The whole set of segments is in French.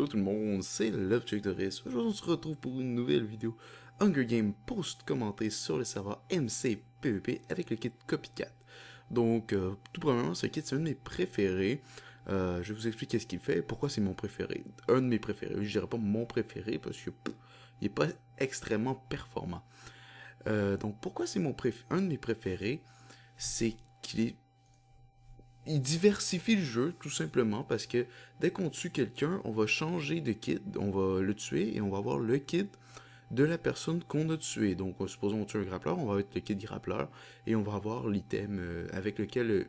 Hello tout le monde, c'est l'Objectorist. Aujourd'hui on se retrouve pour une nouvelle vidéo Hunger Games post-commentée sur le serveur MCPVP avec le kit Copycat. Donc tout premièrement ce kit c'est un de mes préférés. Je vais vous expliquer ce qu'il fait et pourquoi c'est mon préféré. Un de mes préférés, je dirais pas mon préféré parce que il est pas extrêmement performant. Donc pourquoi c'est un de mes préférés, c'est il diversifie le jeu tout simplement parce que dès qu'on tue quelqu'un, on va changer de kit, on va le tuer et on va avoir le kit de la personne qu'on a tué. Donc supposons on tue un grappleur, on va avoir le kit grappleur et on va avoir l'item avec lequel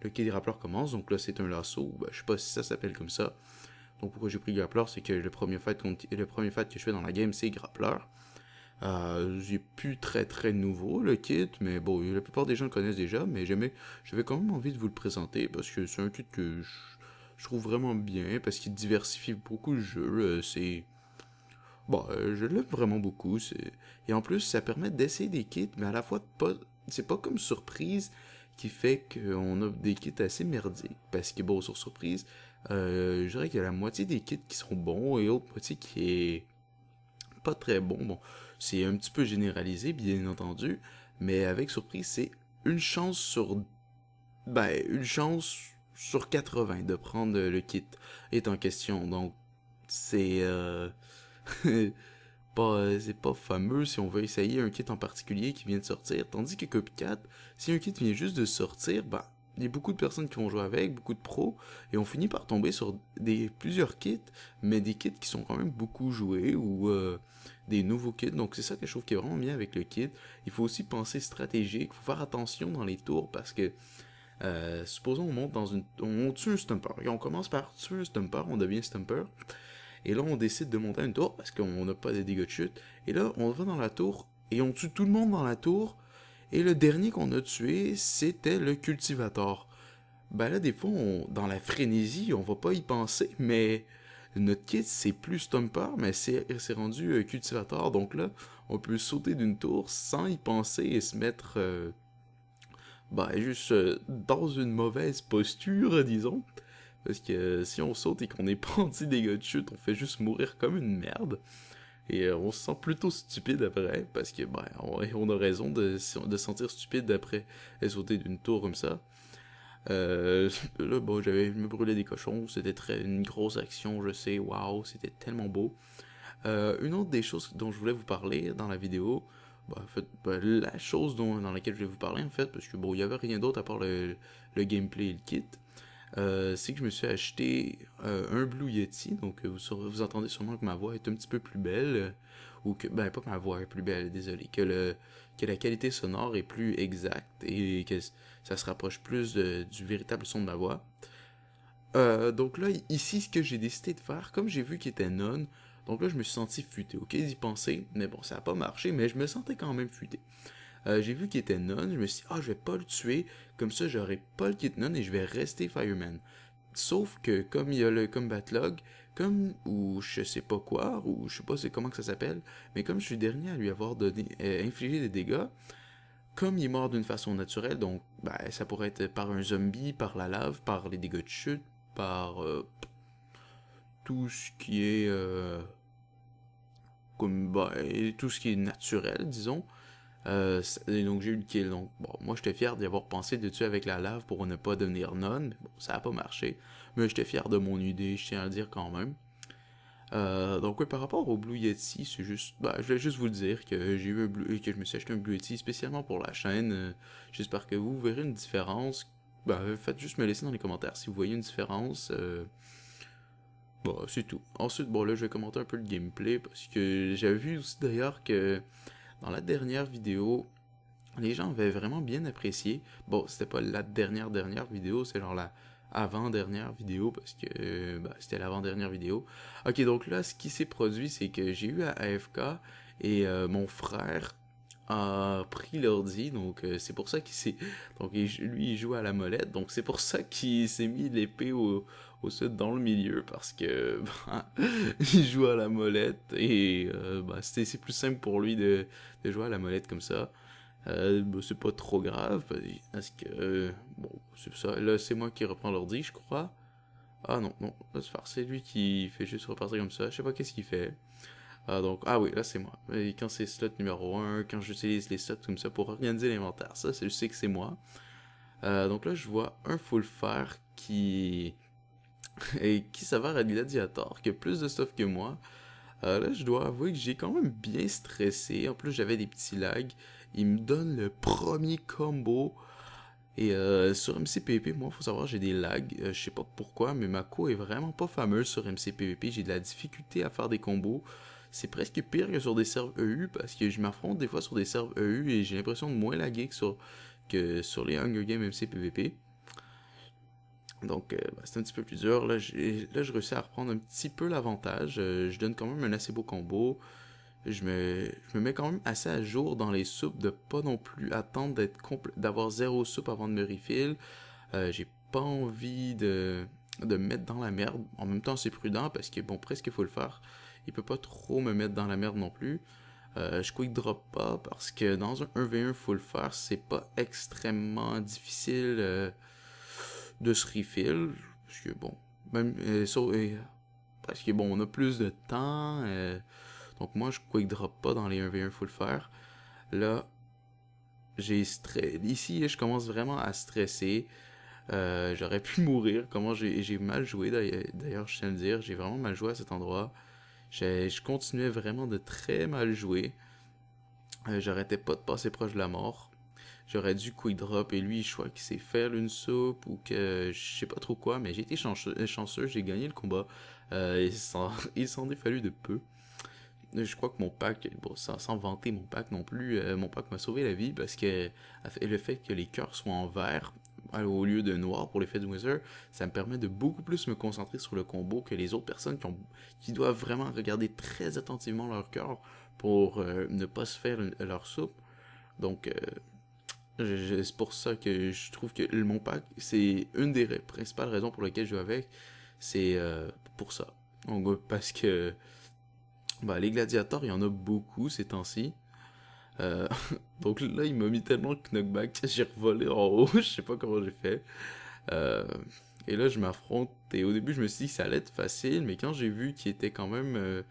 le kit grappleur commence. Donc là c'est un lasso, je sais pas si ça s'appelle comme ça. Donc pourquoi j'ai pris grappleur, c'est que le premier fight que je fais dans la game c'est grappleur. J'ai plus très nouveau le kit, mais bon, la plupart des gens le connaissent déjà, mais j'avais quand même envie de vous le présenter parce que c'est un kit que je trouve vraiment bien parce qu'il diversifie beaucoup le jeu. Je l'aime vraiment beaucoup. Et en plus, ça permet d'essayer des kits, mais à la fois pas, c'est pas comme surprise qui fait qu'on a des kits assez merdiques parce que bon, sur surprise, je dirais qu'il y a la moitié des kits qui sont bons et l'autre moitié qui est pas très bon. Bon, c'est un petit peu généralisé, bien entendu, mais avec surprise, c'est une chance sur... une chance sur 80 de prendre le kit est en question. Donc, c'est... c'est pas fameux si on veut essayer un kit en particulier qui vient de sortir. Tandis que Copycat, si un kit vient juste de sortir, il y a beaucoup de personnes qui vont jouer avec, beaucoup de pros, et on finit par tomber sur plusieurs kits, mais des kits qui sont quand même beaucoup joués, ou des nouveaux kits. Donc c'est ça que je trouve qui est vraiment bien avec le kit. Il faut aussi penser stratégique, il faut faire attention dans les tours, parce que supposons on monte on tue un stumper, et on commence par tuer un stumper, on devient stumper, et là on décide de monter à une tour, parce qu'on n'a pas de dégâts de chute, et là on va dans la tour, et on tue tout le monde dans la tour, et le dernier qu'on a tué, c'était le cultivator. Là, des fois, dans la frénésie, on va pas y penser, mais notre kit, c'est plus Stumper, mais c'est rendu cultivator. Donc là, on peut sauter d'une tour sans y penser et se mettre juste dans une mauvaise posture, disons. Parce que si on saute et qu'on n'est pas anti-dégâts de chute, on fait juste mourir comme une merde. Et on se sent plutôt stupide après, parce que on a raison de se sentir stupide après sauter d'une tour comme ça. Là, je me brûlais des cochons, c'était une grosse action, je sais, waouh, c'était tellement beau. Une autre des choses dont je voulais vous parler dans la vidéo, la chose dans laquelle je vais vous parler en fait, parce que il y avait rien d'autre à part le gameplay et le kit. C'est que je me suis acheté un Blue Yeti, donc vous entendez sûrement que ma voix est un petit peu plus belle, ou que, pas que ma voix est plus belle, désolé, que la qualité sonore est plus exacte et que ça se rapproche plus du véritable son de ma voix. Donc là, ici, ce que j'ai décidé de faire, comme j'ai vu qu'il était non, donc là, je me suis senti futé, ok, d'y penser, mais bon, ça n'a pas marché, mais je me sentais quand même futé. J'ai vu qu'il était non, je me suis dit, je vais pas le tuer, comme ça j'aurai pas le kit non et je vais rester fireman. Sauf que comme il y a le combat log, ou je sais pas quoi, ou je sais pas c'est comment que ça s'appelle, mais comme je suis dernier à lui avoir infligé des dégâts, comme il est mort d'une façon naturelle, donc ça pourrait être par un zombie, par la lave, par les dégâts de chute, par tout ce qui est tout ce qui est naturel, disons. Et donc j'ai eu le kill. Donc moi j'étais fier d'y avoir pensé de tuer avec la lave pour ne pas devenir non. Bon, ça a pas marché, mais j'étais fier de mon idée, je tiens à le dire quand même. Donc par rapport au Blue Yeti, c'est juste, je voulais juste vous le dire que que je me suis acheté un Blue Yeti spécialement pour la chaîne. J'espère que vous verrez une différence. Faites juste me laisser dans les commentaires si vous voyez une différence. C'est tout. Ensuite, là, je vais commenter un peu le gameplay parce que j'avais vu aussi d'ailleurs que dans la dernière vidéo, les gens avaient vraiment bien apprécié. Bon, c'était pas la dernière vidéo, c'est genre la avant-dernière vidéo parce que c'était l'avant-dernière vidéo. Ok, donc là, ce qui s'est produit, c'est que j'ai eu à AFK et mon frère a pris l'ordi, donc c'est pour ça qu'il s'est... Donc lui, il joue à la molette, donc c'est pour ça qu'il s'est mis l'épée au sud dans le milieu, parce que il joue à la molette, et c'est plus simple pour lui de jouer à la molette comme ça. C'est pas trop grave, parce que... c'est ça, là c'est moi qui reprends l'ordi, je crois. Ah non, non, laisse faire. C'est lui qui fait juste repartir comme ça. Je sais pas qu'est-ce qu'il fait. Donc, ah oui, là c'est moi. Et quand c'est slot numéro un, quand j'utilise les slots comme ça pour organiser l'inventaire, ça, je sais que c'est moi. Donc là, je vois un full fer qui... et qui s'avère être gladiator, qui a plus de stuff que moi. Là, je dois avouer que j'ai quand même bien stressé. En plus, j'avais des petits lags. Il me donne le premier combo. Et sur MCPVP, moi, faut savoir, j'ai des lags. Je sais pas pourquoi, mais ma co est vraiment pas fameuse sur MCPVP. J'ai de la difficulté à faire des combos. C'est presque pire que sur des serveurs EU parce que je m'affronte des fois sur des serveurs EU et j'ai l'impression de moins laguer que sur les Hunger Games MCPVP. Donc, c'est un petit peu plus dur. Là, je réussis à reprendre un petit peu l'avantage. Je donne quand même un assez beau combo. Je me mets quand même assez à jour dans les soupes de pas non plus attendre d'avoir zéro soupe avant de me refill. J'ai pas envie de me mettre dans la merde. En même temps, c'est prudent parce que, bon, presque il faut le faire. Il peut pas trop me mettre dans la merde non plus. Je quick drop pas parce que dans un 1v1 faut le faire. C'est pas extrêmement difficile de se refill. Parce que, bon, même parce que, bon, on a plus de temps. Donc moi, je quick drop pas dans les 1v1 faut le faire. Là, ici, je commence vraiment à stresser. J'aurais pu mourir. Comment j'ai mal joué d'ailleurs, je tiens à le dire. J'ai vraiment mal joué à cet endroit. Je continuais vraiment de très mal jouer. J'arrêtais pas de passer proche de la mort. J'aurais dû quick drop et lui, je crois qu'il sait faire une soupe ou que je sais pas trop quoi, mais j'ai été chanceux, j'ai gagné le combat. Il s'en est fallu de peu. Je crois que mon pack, bon, sans vanter mon pack non plus, mon pack m'a sauvé la vie parce que le fait que les cœurs soient en vert au lieu de noir pour l'effet du Wizard, ça me permet de beaucoup plus me concentrer sur le combo que les autres personnes qui doivent vraiment regarder très attentivement leur cœur pour ne pas se faire leur soupe. Donc, c'est pour ça que je trouve que mon pack, c'est une des principales raisons pour lesquelles je joue avec, c'est pour ça. Donc, parce que bah, les gladiators, il y en a beaucoup ces temps-ci. Euh, donc là, il m'a mis tellement de knockback que j'ai revolé en haut. Je sais pas comment j'ai fait. Euh, et là, je m'affronte. Et au début, je me suis dit que ça allait être facile. Mais quand j'ai vu qu'il était quand même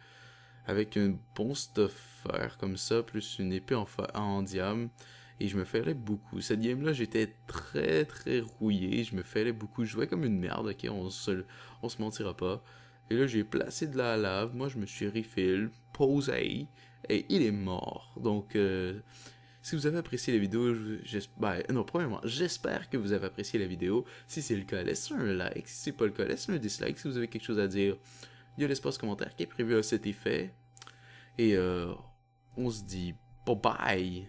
avec un bon stuff fer comme ça, plus une épée en diamant, et je me ferais beaucoup. Cette game-là, j'étais très très rouillé. Je me ferais beaucoup. Je jouais comme une merde, ok? On se mentira pas. Et là, j'ai placé de la lave. Moi, je me suis refill, posé, et il est mort. Donc, si vous avez apprécié la vidéo, non, premièrement, j'espère que vous avez apprécié la vidéo. Si c'est le cas, laissez un like. Si c'est pas le cas, laissez un dislike. Si vous avez quelque chose à dire, il y a l'espace commentaire qui est prévu à cet effet. Et on se dit bye bye.